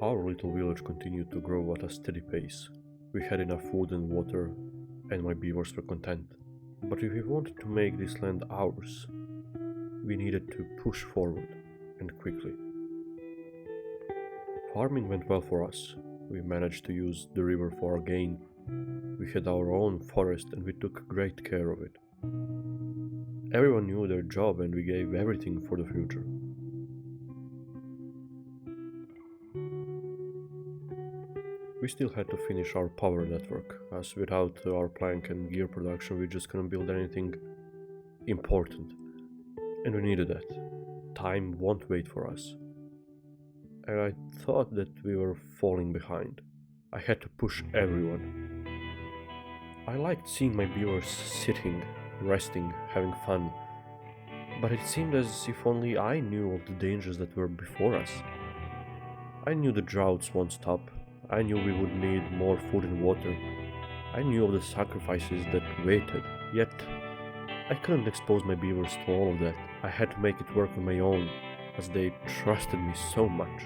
Our little village continued to grow at a steady pace. We had enough food and water, and my beavers were content. But if we wanted to make this land ours, we needed to push forward, and quickly. Farming went well for us. We managed to use the river for our gain. We had our own forest and we took great care of it. Everyone knew their job and we gave everything for the future. We still had to finish our power network, as without our plank and gear production we just couldn't build anything important. And we needed that. Time won't wait for us. And I thought that we were falling behind. I had to push everyone. I liked seeing my beavers sitting, resting, having fun, but it seemed as if only I knew of the dangers that were before us. I knew the droughts won't stop. I knew we would need more food and water. I knew of the sacrifices that waited, yet I couldn't expose my beavers to all of that. I had to make it work on my own, as they trusted me so much.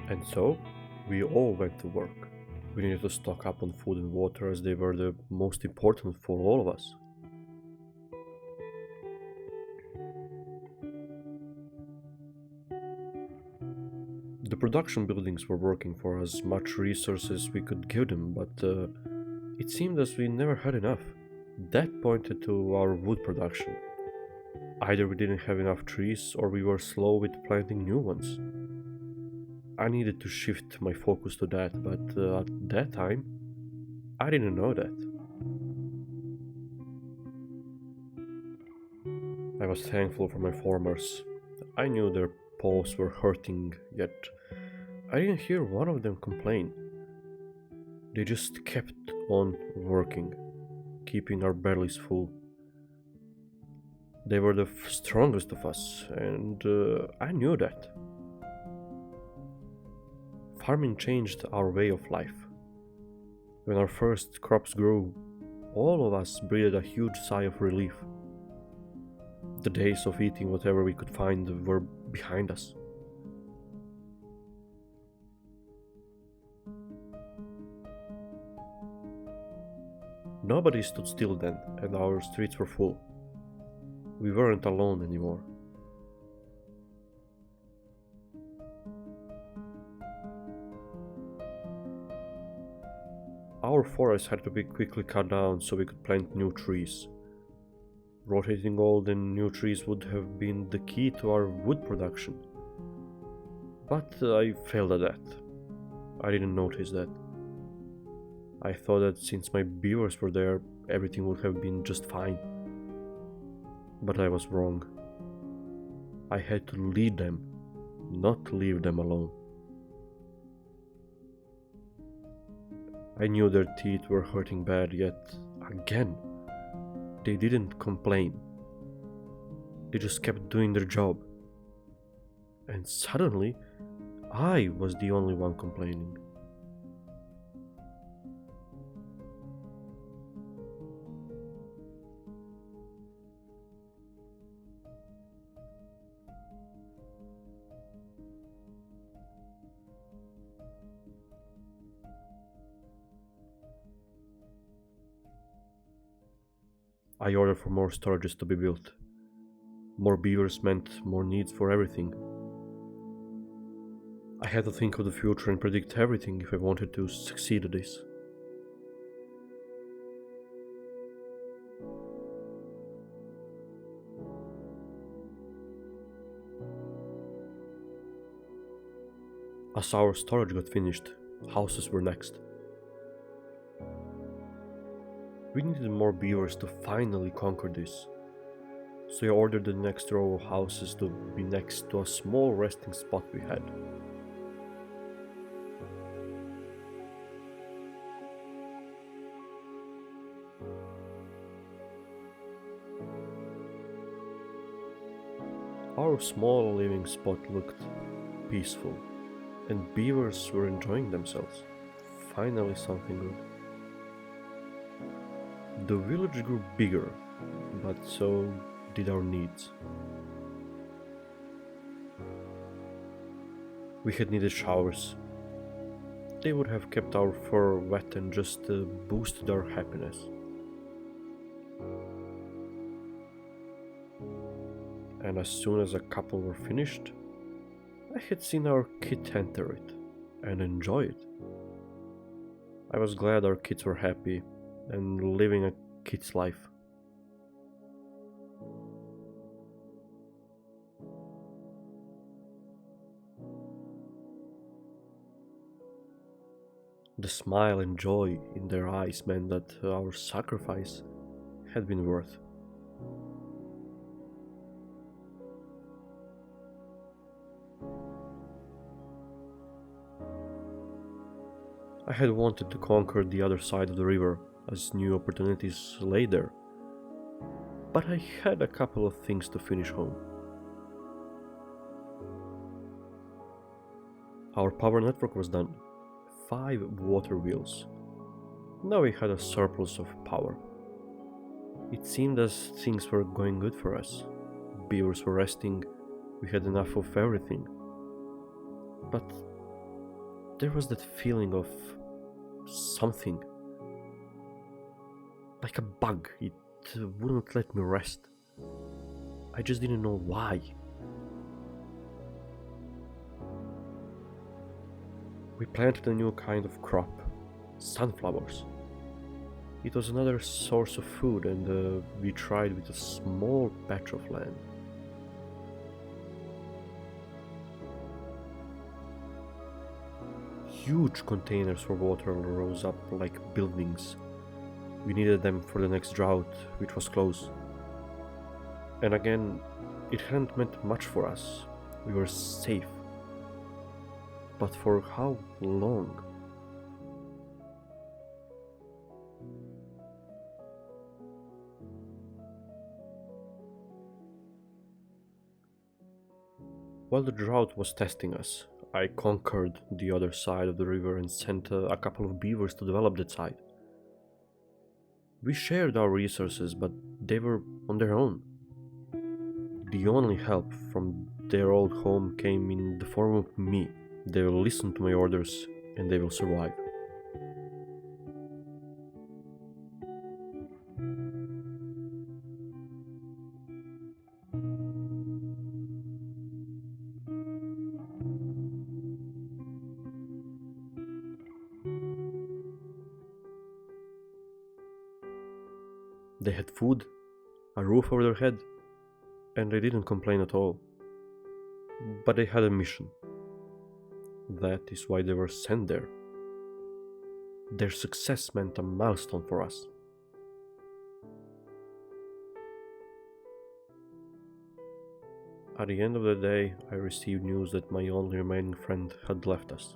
And so, we all went to work. We needed to stock up on food and water as they were the most important for all of us. The production buildings were working for as much resources we could give them, but it seemed as we never had enough. That pointed to our wood production. Either we didn't have enough trees or we were slow with planting new ones. I needed to shift my focus to that, but at that time, I didn't know that. I was thankful for my farmers. I knew their paws were hurting, yet I didn't hear one of them complain. They just kept on working, keeping our bellies full. They were the strongest of us, and I knew that. Farming changed our way of life. When our first crops grew, all of us breathed a huge sigh of relief. The days of eating whatever we could find were behind us. Nobody stood still then, and our streets were full. We weren't alone anymore. Our forest had to be quickly cut down so we could plant new trees. Rotating old and new trees would have been the key to our wood production. But I failed at that. I didn't notice that. I thought that since my beavers were there, everything would have been just fine. But I was wrong. I had to lead them, not leave them alone. I knew their teeth were hurting bad, yet again, they didn't complain. They just kept doing their job. And suddenly, I was the only one complaining. I ordered for more storages to be built. More beavers meant more needs for everything. I had to think of the future and predict everything if I wanted to succeed at this. As our storage got finished, houses were next. We needed more beavers to finally conquer this, so I ordered the next row of houses to be next to a small resting spot we had. Our small living spot looked peaceful, and beavers were enjoying themselves. Finally, something good. The village grew bigger, but so did our needs. We had needed showers, They would have kept our fur wet and just boosted our happiness. And as soon as a couple were finished, I had seen our kid enter it and enjoy it. I was glad our kids were happy and living a kid's life. The smile and joy in their eyes meant that our sacrifice had been worth. I had wanted to conquer the other side of the river as new opportunities lay there, but I had a couple of things to finish home. Our power network was done. 5 water wheels. Now we had a surplus of power. It seemed as things were going good for us. Beavers were resting, we had enough of everything. But there was that feeling of something. Like a bug, it wouldn't let me rest. I just didn't know why. We planted a new kind of crop, sunflowers. It was another source of food, and we tried with a small patch of land. Huge containers for water rose up like buildings. We needed them for the next drought, which was close. And again, it hadn't meant much for us. We were safe. But for how long? While the drought was testing us, I conquered the other side of the river and sent a couple of beavers to develop that side. We shared our resources, but they were on their own. The only help from their old home came in the form of me. They will listen to my orders and they will survive. They had food, a roof over their head, and they didn't complain at all. But they had a mission. That is why they were sent there. Their success meant a milestone for us. At the end of the day, I received news that my only remaining friend had left us.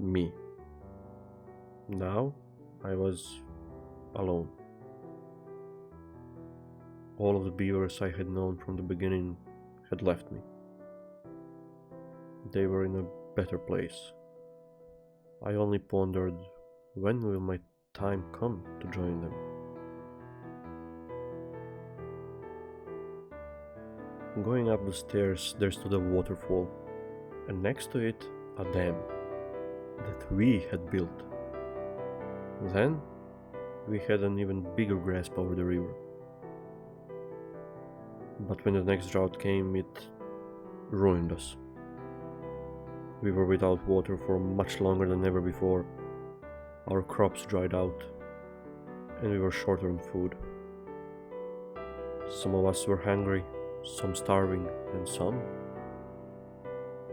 Me. Now, I was alone. All of the beavers I had known from the beginning had left me. They were in a better place. I only pondered, when will my time come to join them? Going up the stairs, there stood a waterfall, and next to it, a dam that we had built. Then, we had an even bigger grasp over the river. But when the next drought came, it ruined us. We were without water for much longer than ever before. Our crops dried out, and we were short on food. Some of us were hungry, some starving, and some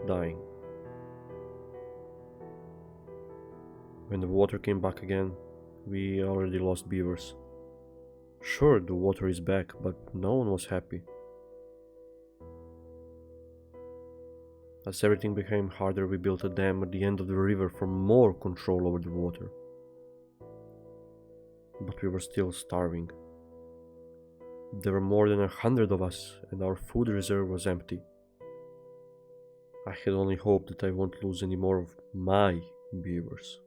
dying. When the water came back again, we already lost beavers. Sure, the water is back, but no one was happy. As everything became harder, we built a dam at the end of the river for more control over the water. But we were still starving. There were more than 100 of us, and our food reserve was empty. I had only hoped that I won't lose any more of my beavers.